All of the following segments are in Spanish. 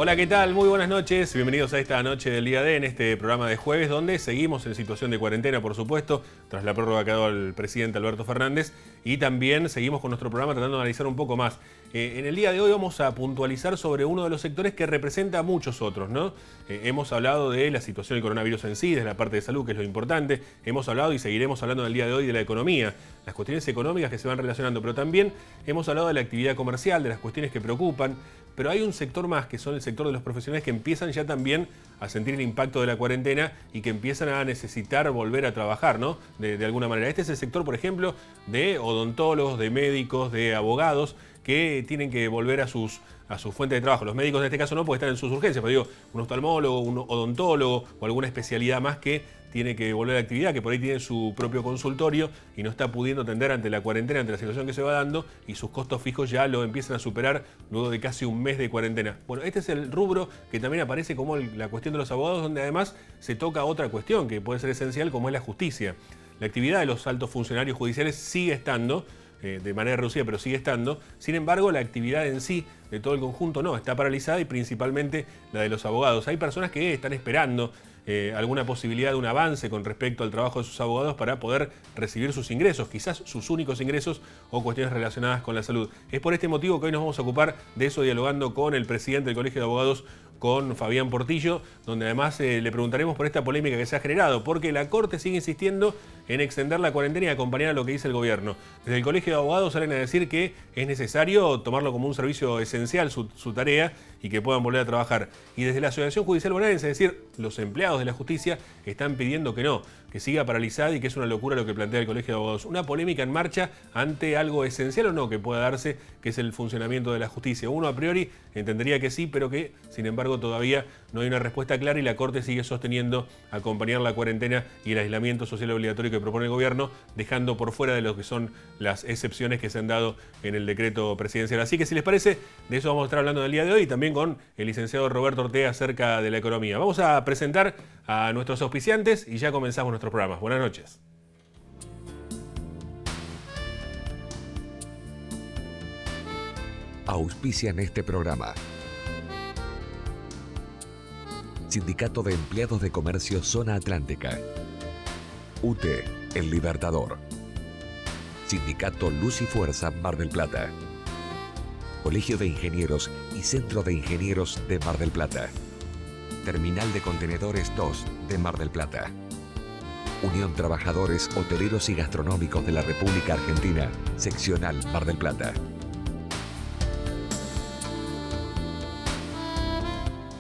Hola, ¿qué tal? Muy buenas noches. Bienvenidos a esta noche del día D en este programa de jueves donde seguimos en situación de cuarentena, por supuesto, tras la prórroga que ha dado el presidente Alberto Fernández, y también seguimos con nuestro programa tratando de analizar un poco más. En el día de hoy vamos a puntualizar sobre uno de los sectores que representa a muchos otros, ¿no? Hemos hablado de la situación del coronavirus en sí, de la parte de salud, que es lo importante. Hemos hablado y seguiremos hablando en el día de hoy de la economía, las cuestiones económicas que se van relacionando, pero también hemos hablado de la actividad comercial, de las cuestiones que preocupan. Pero hay un sector más, que son el sector de los profesionales que empiezan ya también a sentir el impacto de la cuarentena y que empiezan a necesitar volver a trabajar, ¿no? De alguna manera. Este es el sector, por ejemplo, de odontólogos, de médicos, de abogados, que tienen que volver a su fuente de trabajo. Los médicos en este caso no, porque están en sus urgencias, pero digo, un oftalmólogo, un odontólogo o alguna especialidad más que tiene que volver a la actividad, que por ahí tiene su propio consultorio y no está pudiendo atender ante la cuarentena, ante la situación que se va dando, y sus costos fijos ya lo empiezan a superar luego de casi un mes de cuarentena. Bueno, este es el rubro que también aparece como la cuestión de los abogados, donde además se toca otra cuestión que puede ser esencial, como es la justicia. La actividad de los altos funcionarios judiciales sigue estando, de manera reducida, pero sigue estando. Sin embargo, la actividad en sí de todo el conjunto no, está paralizada, y principalmente la de los abogados. Hay personas que están esperando alguna posibilidad de un avance con respecto al trabajo de sus abogados para poder recibir sus ingresos, quizás sus únicos ingresos, o cuestiones relacionadas con la salud. Es por este motivo que hoy nos vamos a ocupar de eso, dialogando con el presidente del Colegio de Abogados, con Fabián Portillo, donde además le preguntaremos por esta polémica que se ha generado, porque la Corte sigue insistiendo en extender la cuarentena y acompañar a lo que dice el gobierno. Desde el Colegio de Abogados salen a decir que es necesario tomarlo como un servicio esencial, su tarea, y que puedan volver a trabajar. Y desde la Asociación Judicial Bonaerense, es decir, los empleados de la justicia, están pidiendo que no, que siga paralizada y que es una locura lo que plantea el Colegio de Abogados. Una polémica en marcha ante algo esencial o no que pueda darse, que es el funcionamiento de la justicia. Uno a priori entendería que sí, pero que sin embargo todavía no hay una respuesta clara, y la Corte sigue sosteniendo acompañar la cuarentena y el aislamiento social obligatorio que propone el gobierno, dejando por fuera de lo que son las excepciones que se han dado en el decreto presidencial. Así que, si les parece, de eso vamos a estar hablando en el día de hoy, y también con el licenciado Roberto Ortega acerca de la economía. Vamos a presentar a nuestros auspiciantes y ya comenzamos nuestro programa. Buenas noches. Auspician este programa: Sindicato de Empleados de Comercio Zona Atlántica, UTE, El Libertador, Sindicato Luz y Fuerza Mar del Plata, Colegio de Ingenieros y Centro de Ingenieros de Mar del Plata, Terminal de Contenedores 2 de Mar del Plata, Unión Trabajadores Hoteleros y Gastronómicos de la República Argentina, Seccional Mar del Plata.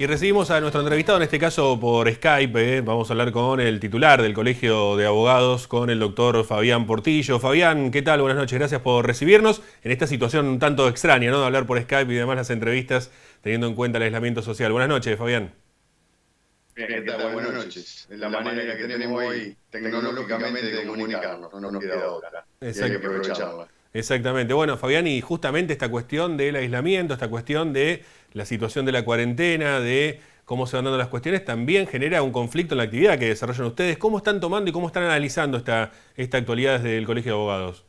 Y recibimos a nuestro entrevistado, en este caso por Skype. Vamos a hablar con el titular del Colegio de Abogados, con el doctor Fabián Portillo. Fabián, ¿qué tal? Buenas noches, gracias por recibirnos en esta situación un tanto extraña, ¿no?, de hablar por Skype y demás las entrevistas, teniendo en cuenta el aislamiento social. Buenas noches, Fabián. Bien, ¿qué tal? Buenas noches. Es la manera que tenemos hoy tecnológicamente de comunicarnos, no nos queda otra. Y hay que aprovecharla. Exactamente. Bueno, Fabián, y justamente esta cuestión del aislamiento, esta cuestión de la situación de la cuarentena, de cómo se van dando las cuestiones, también genera un conflicto en la actividad que desarrollan ustedes. ¿Cómo están tomando y cómo están analizando esta actualidad desde el Colegio de Abogados?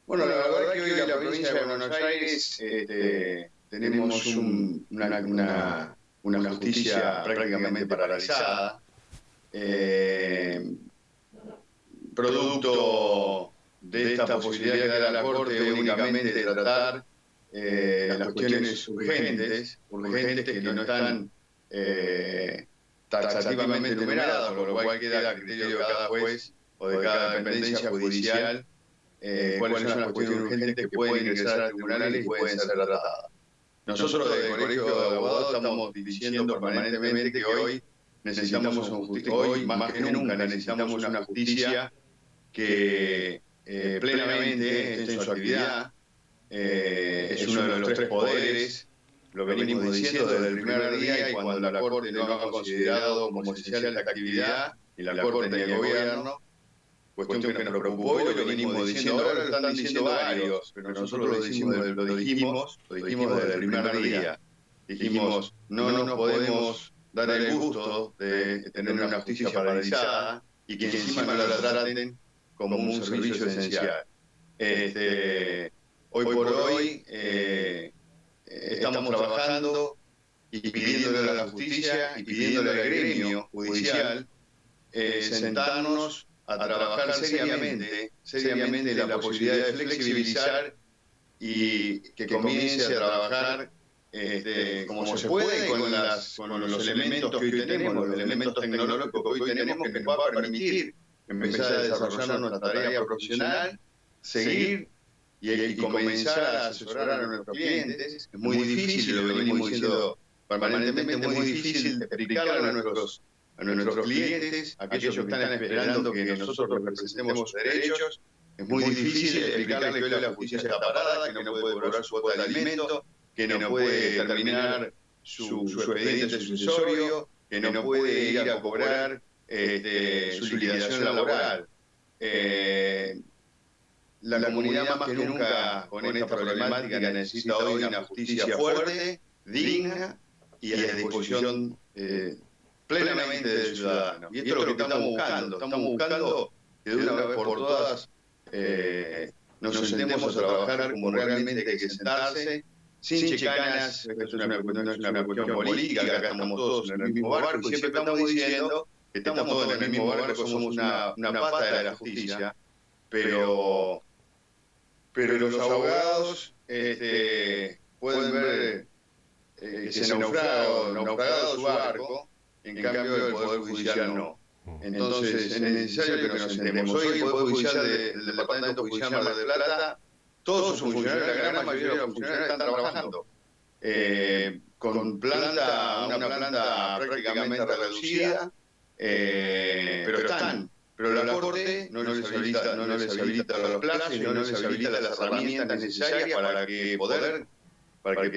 Bueno, la verdad que hoy en la provincia de Buenos Aires tenemos una justicia prácticamente paralizada, producto de esta posibilidad que da la Corte únicamente de tratar las cuestiones urgentes que no están taxativamente numeradas, por lo cual queda a criterio de cada juez o de cada dependencia judicial cuáles son las cuestiones urgentes que pueden ingresar a tribunales y pueden ser tratadas. Nosotros desde el Colegio de Abogados estamos diciendo permanentemente que hoy necesitamos hoy más que nunca necesitamos una justicia que plenamente esté en su actividad. Es uno de los tres poderes, lo venimos diciendo desde el primer día, y cuando la Corte no ha considerado como esencial esta actividad, y la Corte ni el gobierno, cuestión que nos preocupó y lo venimos diciendo, ahora lo están diciendo varios, pero nosotros lo dijimos desde el primer día. Dijimos, no nos podemos dar el gusto de tener una justicia paralizada y que encima no la traten como un servicio esencial. Hoy por hoy estamos trabajando y pidiéndole a la justicia y pidiéndole al gremio judicial sentarnos a trabajar seriamente la posibilidad de flexibilizar y que comience a trabajar como se puede con los elementos que hoy tenemos, los elementos tecnológicos que hoy tenemos, que nos va a permitir empezar a desarrollar nuestra tarea profesional, seguir y comenzar a asesorar a nuestros clientes. Es muy difícil, lo venimos diciendo permanentemente, es muy difícil explicarle a nuestros clientes, aquellos que están esperando que nosotros representemos sus derechos. Es muy difícil explicarle que hoy la justicia está parada, que no puede cobrar su cuota de alimento, que no puede terminar su expediente sucesorio, que no puede ir a cobrar su liquidación laboral. La comunidad más que nunca con esta problemática necesita hoy una justicia fuerte, digna y a disposición plenamente del ciudadano. Y esto es lo que estamos buscando. Estamos buscando que de una vez por todas nos sentemos a trabajar como realmente hay que sentarse, sin chicanas. Esto no es una cuestión política, acá estamos todos en el mismo barco y siempre estamos diciendo que estamos todos en el mismo barco, somos una pata de la justicia, pero los abogados pueden ver que se naufragado su barco, en cambio el Poder Judicial no. Entonces es necesario que nos sentemos. Hoy el Poder Judicial del Departamento Judicial Mar del Plata, todos sus funcionarios, la gran mayoría de los funcionarios están trabajando con una planta prácticamente reducida, pero están. Pero la Corte no les habilita los plazos y no les habilita las herramientas necesarias para que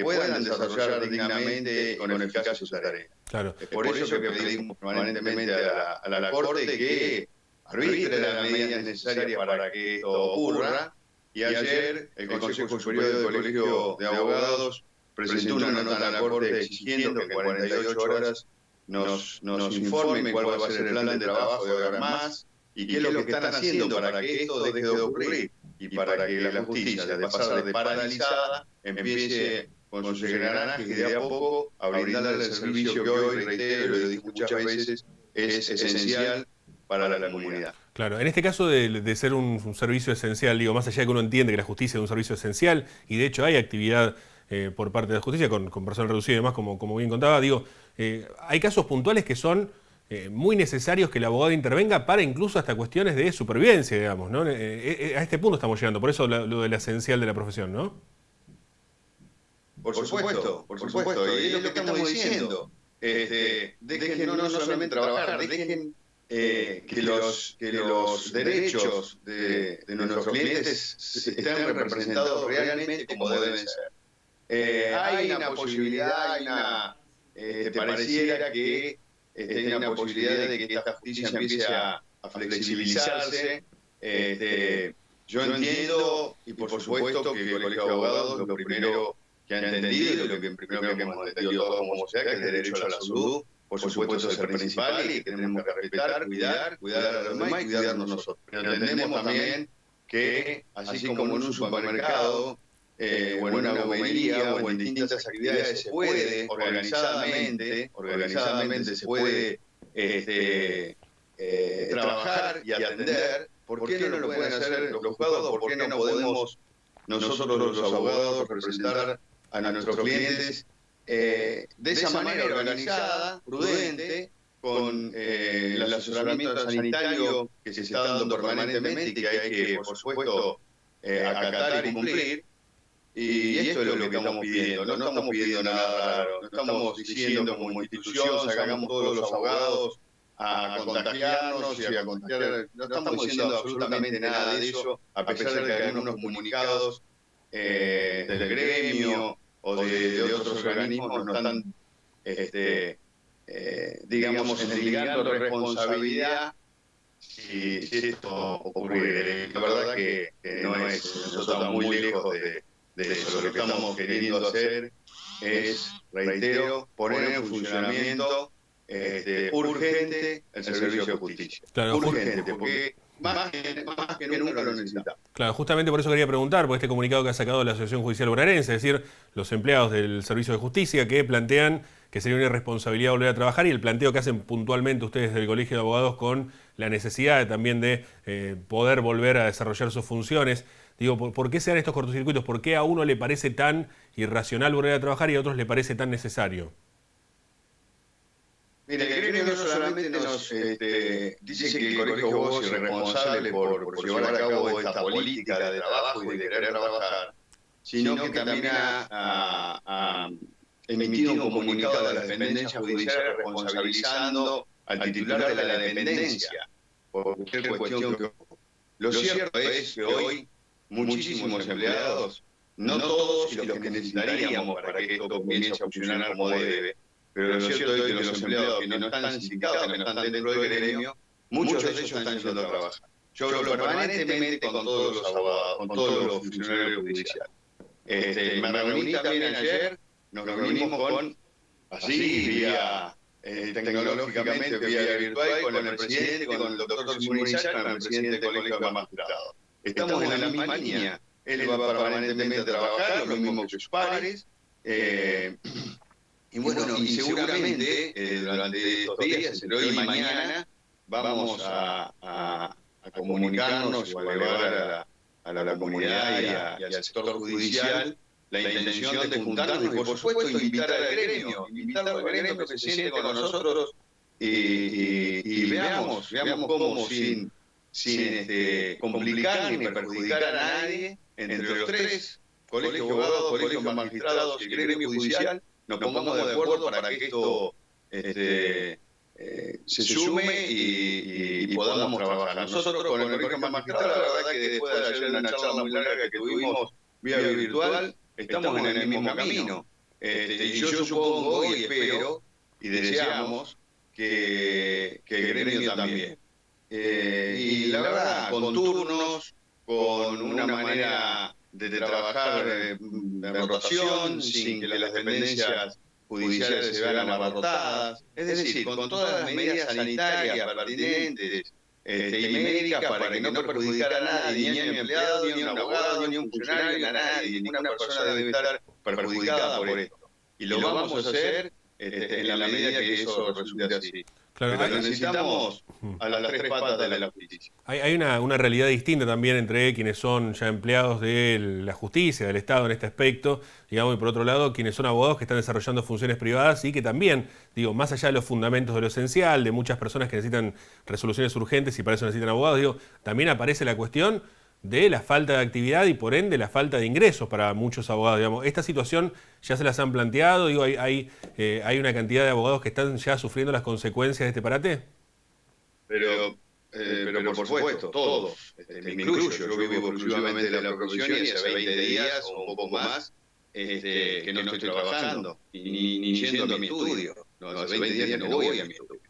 puedan desarrollar dignamente y con eficacia su tarea. Claro. Es por eso que pedimos permanentemente a la Corte que arbitre las medidas necesarias para que esto ocurra. Y ayer el Consejo Superior del Colegio de Abogados presentó una nota a la Corte exigiendo que en 48 horas nos informen cuál va a ser el plan de trabajo de ahora más y qué es lo que están haciendo para que esto deje de ocurrir y para que la justicia, de pasar de paralizada, empiece con sus engranajes y de a poco a brindarle el servicio que hoy, reitero y lo digo muchas veces, es esencial para la comunidad. Claro, en este caso de ser un servicio esencial, digo, más allá de que uno entiende que la justicia es un servicio esencial, y de hecho hay actividad por parte de la justicia con personal reducido y demás, como bien contaba, digo, hay casos puntuales que son muy necesarios que el abogado intervenga para incluso hasta cuestiones de supervivencia, digamos, ¿no? A este punto estamos llegando, por eso lo de la esencial de la profesión, ¿no? Por supuesto. Y es lo que estamos diciendo. Dejen no solamente trabajar, dejen que los derechos de nuestros clientes estén representados realmente como deben ser. Hay una posibilidad, pareciera que hay una posibilidad de que esta justicia empiece a flexibilizarse. Yo entiendo, y por supuesto que el Colegio de Abogados lo primero que ha entendido, y lo que primero que hemos entendido todos como sociedad, que el derecho a la salud, por supuesto, es el principal y que tenemos que respetar, cuidar a los demás y cuidarnos nosotros. Pero entendemos también que, así como en un supermercado, o en una gomería, o en distintas actividades se puede organizadamente se puede trabajar y atender. ¿Por qué no lo pueden hacer los juzgados? ¿Por qué no podemos nosotros los abogados representar a nuestros clientes de esa manera organizada, prudente, con el asesoramiento sanitario que se está dando permanentemente y que hay que, por supuesto, acatar y cumplir? Y esto es lo que estamos pidiendo. No estamos pidiendo nada raro. No estamos diciendo como institución salgamos todos los abogados a contagiarnos y a contagiar. No estamos diciendo absolutamente nada de eso, a pesar de que hay algunos comunicados del gremio o de otros organismos no están, digamos, endilgando responsabilidad si esto ocurre. La verdad que no es, nosotros estamos muy lejos de eso. Lo que estamos queriendo hacer es, reitero, poner en funcionamiento urgente el servicio de justicia. Claro, urgente, porque más que nunca lo necesitamos. Claro, justamente por eso quería preguntar, por este comunicado que ha sacado la Asociación Judicial Bonaerense, es decir, los empleados del Servicio de Justicia que plantean que sería una irresponsabilidad volver a trabajar y el planteo que hacen puntualmente ustedes del Colegio de Abogados con la necesidad también de poder volver a desarrollar sus funciones. Digo, ¿por qué se dan estos cortocircuitos? ¿Por qué a uno le parece tan irracional volver a trabajar y a otros le parece tan necesario? Mira, el gremio no solamente nos dice que el Colegio de Abogados es responsable por llevar a cabo esta política de trabajo y de querer trabajar, sino que también ha emitido un comunicado a las dependencias judiciales responsabilizando al titular de la dependencia por cualquier cuestión que ocurra. Lo cierto es que hoy muchísimos empleados, no todos y los que necesitaríamos para que esto comience a funcionar como debe, pero lo cierto es que los empleados que no están sindicados, que no están dentro del gremio, muchos de ellos están yendo a trabajar. Yo hablo permanentemente con todos los abogados, con todos los funcionarios judiciales. Me reuní también ayer, nos reunimos así, vía tecnológicamente, vía virtual, con el presidente, con el doctor Simón Izal, con el presidente del Colegio de Magistrados. Estamos en la misma línea. Él va permanentemente a trabajar, lo mismo que sus pares. Y bueno, y seguramente durante estos días, entre hoy y mañana, vamos a comunicarnos o a elevar a la comunidad y al sector judicial la intención de juntarnos y, por supuesto, invitar al gremio que se siente con nosotros y veamos cómo sin complicar ni perjudicar a nadie, entre los tres, Colegio de Abogados, Colegio de Magistrados y el gremio judicial, nos pongamos de acuerdo para que esto se sume y podamos trabajar. Nosotros con el Colegio de Magistrados, la verdad que después de ayer una charla muy larga que tuvimos vía virtual, estamos en el mismo camino. Y yo supongo y espero y deseamos que el gremio también. Y la verdad, con turnos, con una manera de trabajar de rotación, sin que las dependencias judiciales se vean abarrotadas, es decir, con todas las medidas sanitarias pertinentes y médicas para que no perjudicara a nadie, ni a mi empleado, ni a un abogado, ni a un funcionario, ni a nadie. Ninguna persona debe estar perjudicada por esto. Y lo vamos a hacer en la medida que eso resulte así. Claro, pero necesitamos a las tres patas de la justicia. Hay una realidad distinta también entre quienes son ya empleados de la justicia, del Estado en este aspecto, digamos, y por otro lado, quienes son abogados que están desarrollando funciones privadas y que también, digo, más allá de los fundamentos de lo esencial, de muchas personas que necesitan resoluciones urgentes y para eso necesitan abogados, digo, también aparece la cuestión de la falta de actividad y por ende la falta de ingresos para muchos abogados. Digamos, esta situación ya se las han planteado, digo, hay una cantidad de abogados que están ya sufriendo las consecuencias de este parate. Pero por supuesto, todos, me incluyo, yo vivo exclusivamente de la profesión y hace 20 días o un poco más que no estoy trabajando, ni yendo a mi estudio. No, hace 20 días que no voy a mi estudio.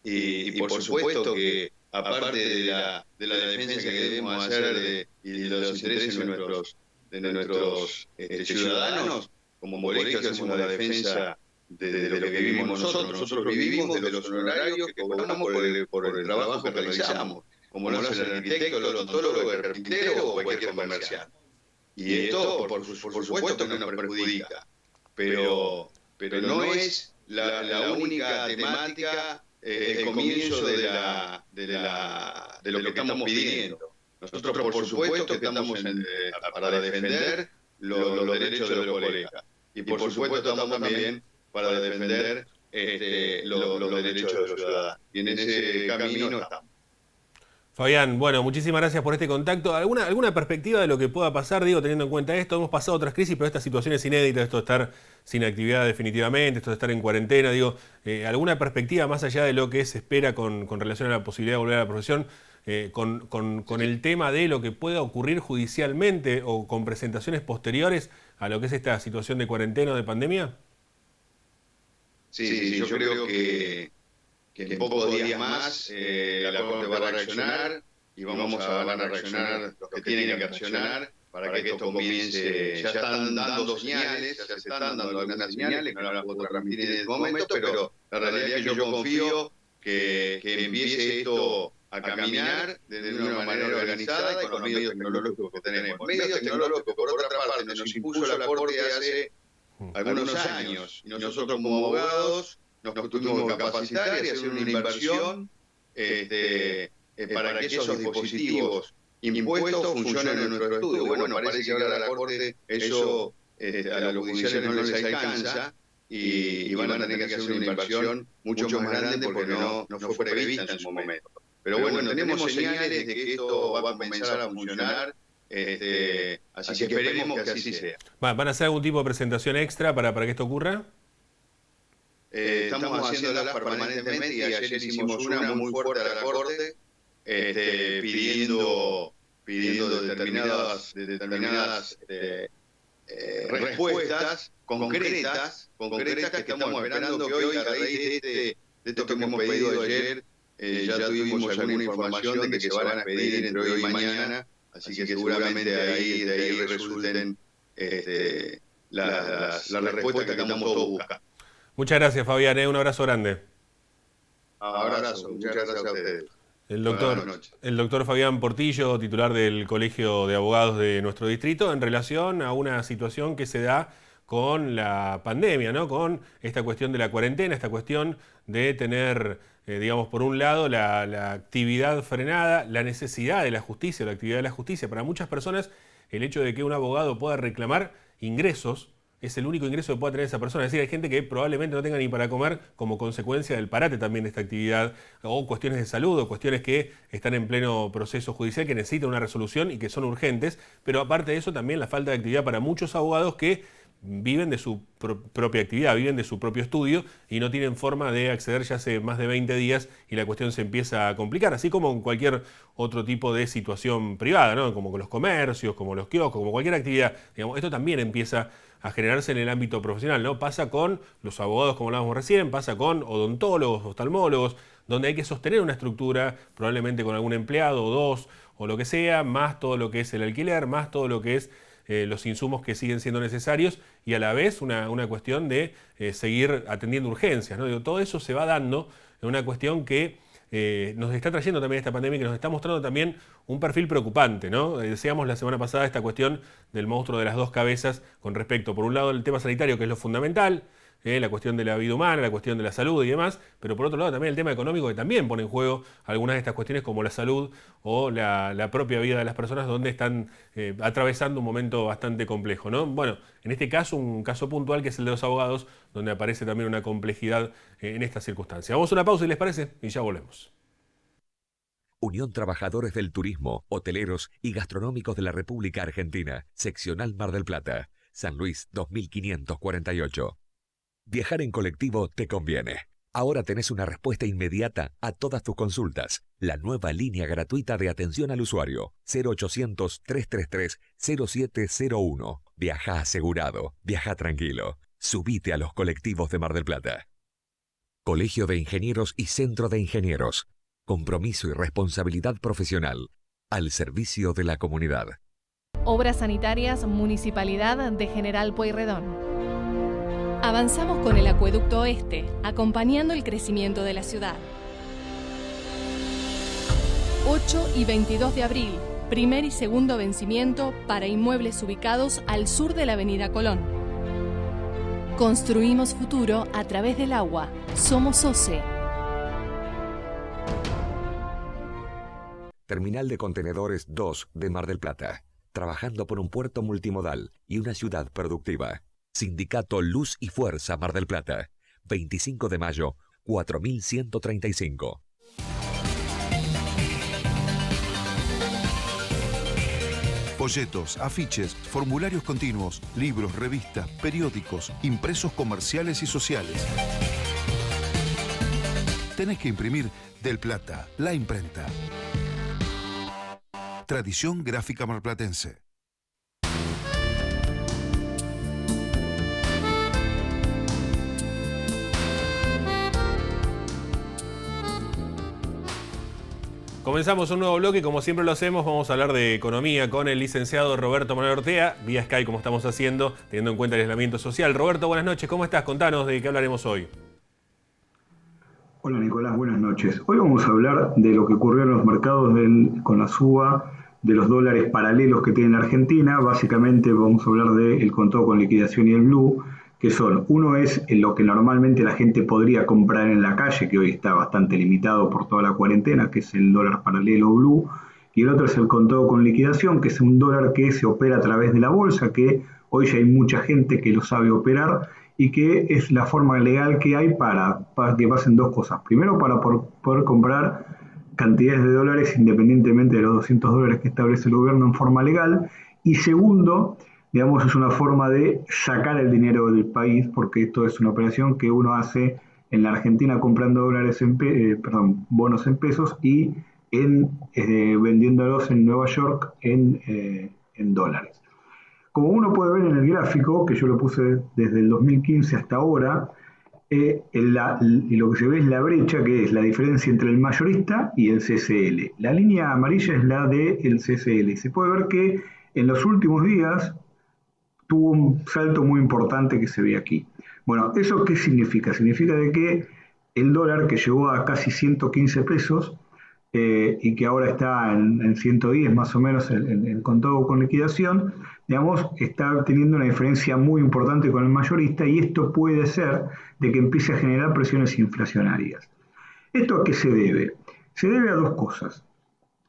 Y por supuesto que aparte de la defensa que debemos hacer y de los intereses de nuestros ciudadanos, como colegio hacemos la defensa de lo que vivimos nosotros. Nosotros vivimos de los honorarios que cobramos por el trabajo que realizamos, como lo hace el arquitecto, el odontólogo, el carpintero o cualquier comerciante. Y esto, por supuesto, que nos perjudica, pero no es la única temática, el comienzo de lo que estamos pidiendo. Nosotros, por supuesto, que estamos para defender los derechos de los colegas. Y por supuesto, estamos también para defender los derechos de los ciudadanos. Y en ese camino estamos. Fabián, bueno, muchísimas gracias por este contacto. ¿Alguna perspectiva de lo que pueda pasar, digo, teniendo en cuenta esto? Hemos pasado otras crisis, pero esta situación es inédita, esto de estar sin actividad definitivamente, esto de estar en cuarentena, digo, ¿alguna perspectiva más allá de lo que se espera con relación a la posibilidad de volver a la profesión, con el tema de lo que pueda ocurrir judicialmente o con presentaciones posteriores a lo que es esta situación de cuarentena o de pandemia? Sí, yo creo que en pocos días más la Corte va a reaccionar y vamos a reaccionar los que tienen que reaccionar para que esto comience. Ya están dando señales, ya se están dando algunas señales que no las puedo transmitir en este momento, pero la realidad es que yo confío que empiece esto a caminar de una manera organizada y con los medios tecnológicos que tenemos. Medios tecnológicos que, por otra parte, nos impuso la Corte hace algunos años. Y nosotros, como abogados, nos tuvimos que capacitar y hacer una inversión para que esos dispositivos impuestos funcionen en nuestro estudio. Bueno, parece que ahora a la Corte eso a los judiciales no les alcanza y van a tener que hacer una inversión mucho más grande porque no fue prevista en su momento. Pero bueno, tenemos señales de que esto va a comenzar a funcionar, así que esperemos que así sea. ¿Van a hacer algún tipo de presentación extra para que esto ocurra? Estamos haciéndolas permanentemente y ayer hicimos una muy fuerte a la Corte pidiendo determinadas respuestas concretas que estamos esperando que hoy, a raíz de esto que hemos pedido ayer, ya tuvimos alguna información de que se van a pedir entre hoy y mañana, así que seguramente de ahí resulten las respuestas que estamos todos buscando. Muchas gracias, Fabián. Un abrazo grande. Abrazo. Muchas gracias a ustedes. El doctor Fabián Portillo, titular del Colegio de Abogados de nuestro distrito, en relación a una situación que se da con la pandemia, ¿no? Con esta cuestión de la cuarentena, esta cuestión de tener, digamos, por un lado la actividad frenada, la necesidad de la justicia, la actividad de la justicia. Para muchas personas, el hecho de que un abogado pueda reclamar ingresos es el único ingreso que pueda tener esa persona. Es decir, hay gente que probablemente no tenga ni para comer como consecuencia del parate también de esta actividad, o cuestiones de salud, o cuestiones que están en pleno proceso judicial, que necesitan una resolución y que son urgentes. Pero aparte de eso, también la falta de actividad para muchos abogados que viven de su propia actividad, viven de su propio estudio y no tienen forma de acceder ya hace más de 20 días y la cuestión se empieza a complicar, así como en cualquier otro tipo de situación privada, ¿no? Como con los comercios, como los kioscos, como cualquier actividad. Digamos, esto también empieza a generarse en el ámbito profesional, ¿no? Pasa con los abogados, como hablábamos recién, pasa con odontólogos, oftalmólogos, donde hay que sostener una estructura, probablemente con algún empleado o dos, o lo que sea, más todo lo que es el alquiler, más todo lo que es los insumos que siguen siendo necesarios y a la vez una cuestión de seguir atendiendo urgencias, ¿no? Digo, todo eso se va dando en una cuestión que nos está trayendo también esta pandemia, que nos está mostrando también un perfil preocupante, ¿no? Decíamos la semana pasada esta cuestión del monstruo de las dos cabezas con respecto, por un lado, al tema sanitario, que es lo fundamental, la cuestión de la vida humana, la cuestión de la salud y demás, pero por otro lado también el tema económico, que también pone en juego algunas de estas cuestiones como la salud o la propia vida de las personas, donde están atravesando un momento bastante complejo, ¿no? Bueno, en este caso, un caso puntual que es el de los abogados, donde aparece también una complejidad en esta circunstancia. Vamos a una pausa, si les parece, y ya volvemos. Unión Trabajadores del Turismo, Hoteleros y Gastronómicos de la República Argentina, Seccional Mar del Plata, San Luis 2548. Viajar en colectivo te conviene. Ahora tenés una respuesta inmediata a todas tus consultas. La nueva línea gratuita de atención al usuario, 0800-333-0701. Viaja asegurado, viaja tranquilo. Subite a los colectivos de Mar del Plata. Colegio de Ingenieros y Centro de Ingenieros. Compromiso y responsabilidad profesional. Al servicio de la comunidad. Obras Sanitarias, Municipalidad de General Pueyrredón. Avanzamos con el Acueducto Oeste, acompañando el crecimiento de la ciudad. 8 y 22 de abril, primer y segundo vencimiento para inmuebles ubicados al sur de la Avenida Colón. Construimos futuro a través del agua. Somos OCE. Terminal de Contenedores 2 de Mar del Plata. Trabajando por un puerto multimodal y una ciudad productiva. Sindicato Luz y Fuerza Mar del Plata. 25 de mayo, 4135. Folletos, afiches, formularios continuos, libros, revistas, periódicos, impresos comerciales y sociales. Tenés que imprimir Del Plata, la imprenta. Tradición gráfica marplatense. Comenzamos un nuevo bloque y como siempre lo hacemos, vamos a hablar de economía con el licenciado Roberto Manuel Ortea, vía Skype como estamos haciendo, teniendo en cuenta el aislamiento social. Roberto, buenas noches, ¿cómo estás? Contanos de qué hablaremos hoy. Hola Nicolás, buenas noches. Hoy vamos a hablar de lo que ocurrió en los mercados con la suba de los dólares paralelos que tiene la Argentina. Básicamente vamos a hablar del contado con liquidación y el blue, que son, uno es lo que normalmente la gente podría comprar en la calle, que hoy está bastante limitado por toda la cuarentena, que es el dólar paralelo blue, y el otro es el contado con liquidación, que es un dólar que se opera a través de la bolsa, que hoy ya hay mucha gente que lo sabe operar, y que es la forma legal que hay para que pasen dos cosas. Primero, para poder comprar cantidades de dólares independientemente de los $200 que establece el gobierno en forma legal. Y segundo, digamos, es una forma de sacar el dinero del país, porque esto es una operación que uno hace en la Argentina comprando bonos en pesos y vendiéndolos en Nueva York en dólares. Como uno puede ver en el gráfico, que yo lo puse desde el 2015 hasta ahora, lo que se ve es la brecha, que es la diferencia entre el mayorista y el CCL. La línea amarilla es la del CCL. Y se puede ver que en los últimos días tuvo un salto muy importante que se ve aquí. Bueno, ¿eso qué significa? Significa de que el dólar, que llegó a casi 115 pesos, y que ahora está en 110 más o menos en contado con liquidación, digamos, está teniendo una diferencia muy importante con el mayorista, y esto puede ser de que empiece a generar presiones inflacionarias. ¿Esto a qué se debe? Se debe a dos cosas.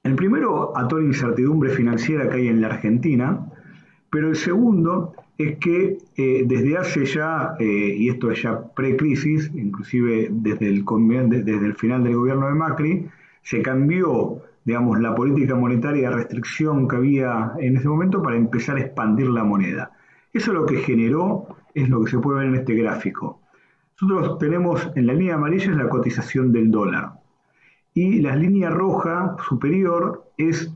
El primero, a toda la incertidumbre financiera que hay en la Argentina, pero el segundo es que desde hace ya, y esto es ya pre-crisis, inclusive desde el final del gobierno de Macri, se cambió, digamos, la política monetaria de restricción que había en ese momento para empezar a expandir la moneda. Eso lo que generó es lo que se puede ver en este gráfico. Nosotros tenemos en la línea amarilla es la cotización del dólar, y la línea roja superior es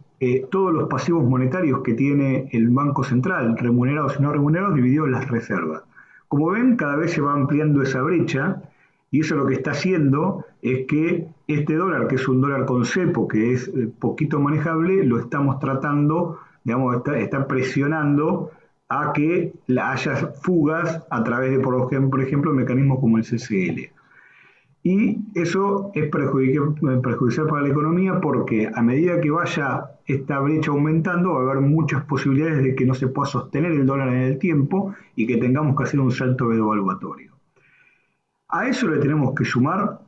todos los pasivos monetarios que tiene el Banco Central, remunerados y no remunerados, divididos en las reservas. Como ven, cada vez se va ampliando esa brecha, y eso lo que está haciendo es que este dólar, que es un dólar con cepo, que es poquito manejable, lo estamos tratando, digamos, está presionando a que haya fugas a través de, por ejemplo, mecanismos como el CCL. Y eso es perjudicial para la economía, porque a medida que vaya esta brecha aumentando, va a haber muchas posibilidades de que no se pueda sostener el dólar en el tiempo y que tengamos que hacer un salto devaluatorio. A eso le tenemos que sumar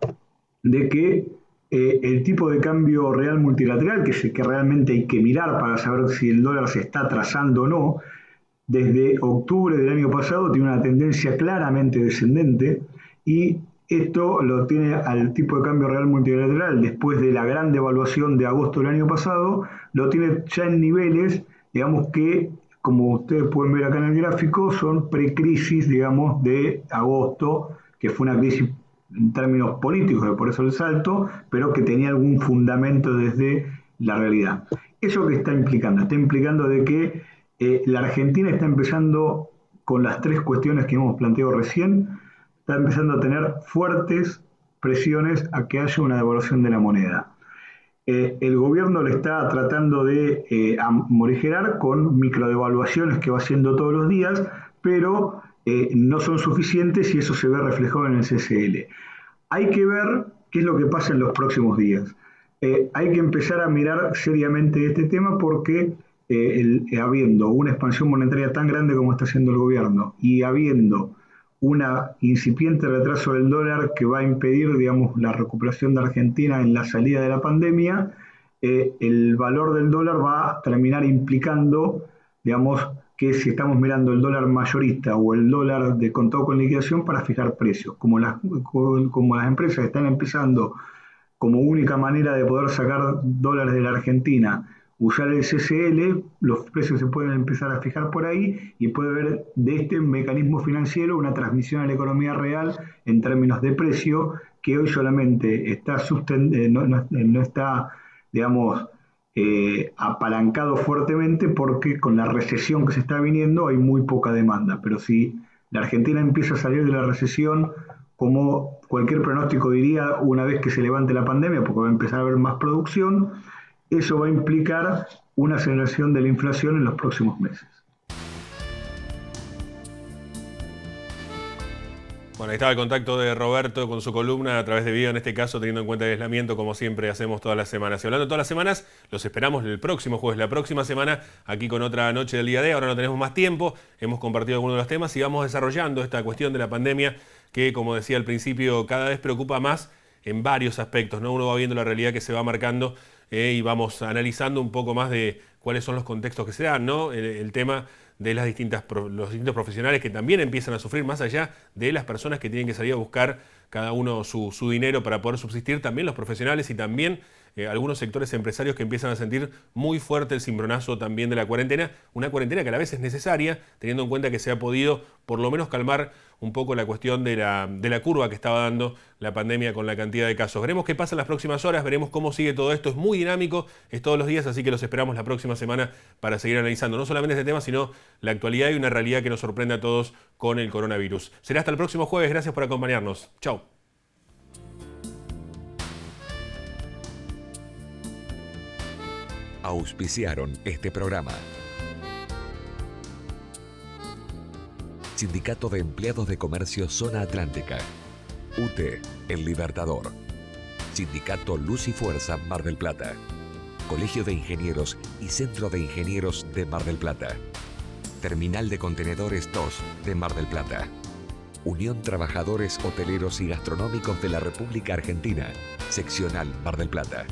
de que el tipo de cambio real multilateral, que es el que realmente hay que mirar para saber si el dólar se está atrasando o no, desde octubre del año pasado tiene una tendencia claramente descendente, y esto lo tiene al tipo de cambio real multilateral después de la gran devaluación de agosto del año pasado, lo tiene ya en niveles, digamos, que, como ustedes pueden ver acá en el gráfico, son precrisis, digamos, de agosto, que fue una crisis en términos políticos, por eso el salto, pero que tenía algún fundamento desde la realidad. ¿Eso qué está implicando? Está implicando de que la Argentina está empezando, con las tres cuestiones que hemos planteado recién, está empezando a tener fuertes presiones a que haya una devaluación de la moneda. El gobierno le está tratando de morigerar con microdevaluaciones que va haciendo todos los días, pero no son suficientes, y eso se ve reflejado en el CCL. Hay que ver qué es lo que pasa en los próximos días. Hay que empezar a mirar seriamente este tema, porque habiendo una expansión monetaria tan grande como está haciendo el gobierno, y habiendo una incipiente retraso del dólar que va a impedir, digamos, la recuperación de Argentina en la salida de la pandemia, el valor del dólar va a terminar implicando, digamos, que si estamos mirando el dólar mayorista o el dólar de contado con liquidación para fijar precios, como las empresas están empezando como única manera de poder sacar dólares de la Argentina, usar el CCL, los precios se pueden empezar a fijar por ahí, y puede haber de este mecanismo financiero una transmisión a la economía real en términos de precio, que hoy solamente está no está, digamos, apalancado fuertemente, porque con la recesión que se está viniendo hay muy poca demanda. Pero si la Argentina empieza a salir de la recesión, como cualquier pronóstico diría, una vez que se levante la pandemia, porque va a empezar a haber más producción, eso va a implicar una aceleración de la inflación en los próximos meses. Bueno, ahí estaba el contacto de Roberto con su columna a través de video, en este caso teniendo en cuenta el aislamiento, como siempre hacemos todas las semanas. Y hablando de todas las semanas, los esperamos el próximo jueves, la próxima semana, aquí con otra noche del día D. Ahora no tenemos más tiempo, hemos compartido algunos de los temas y vamos desarrollando esta cuestión de la pandemia que, como decía al principio, cada vez preocupa más en varios aspectos, ¿no? Uno va viendo la realidad que se va marcando y vamos analizando un poco más de cuáles son los contextos que se dan, ¿no? El tema de los distintos profesionales que también empiezan a sufrir, más allá de las personas que tienen que salir a buscar cada uno su dinero para poder subsistir, también los profesionales y también algunos sectores empresarios que empiezan a sentir muy fuerte el cimbronazo también de la cuarentena, una cuarentena que a la vez es necesaria, teniendo en cuenta que se ha podido por lo menos calmar un poco la cuestión de la curva que estaba dando la pandemia con la cantidad de casos. Veremos qué pasa en las próximas horas, veremos cómo sigue todo esto, es muy dinámico, es todos los días, así que los esperamos la próxima semana para seguir analizando no solamente este tema, sino la actualidad y una realidad que nos sorprende a todos con el coronavirus. Será hasta el próximo jueves, gracias por acompañarnos. Chau. Auspiciaron este programa. Sindicato de Empleados de Comercio Zona Atlántica. UTE, El Libertador. Sindicato Luz y Fuerza Mar del Plata. Colegio de Ingenieros y Centro de Ingenieros de Mar del Plata. Terminal de Contenedores 2 de Mar del Plata. Unión Trabajadores Hoteleros y Gastronómicos de la República Argentina. Seccional Mar del Plata.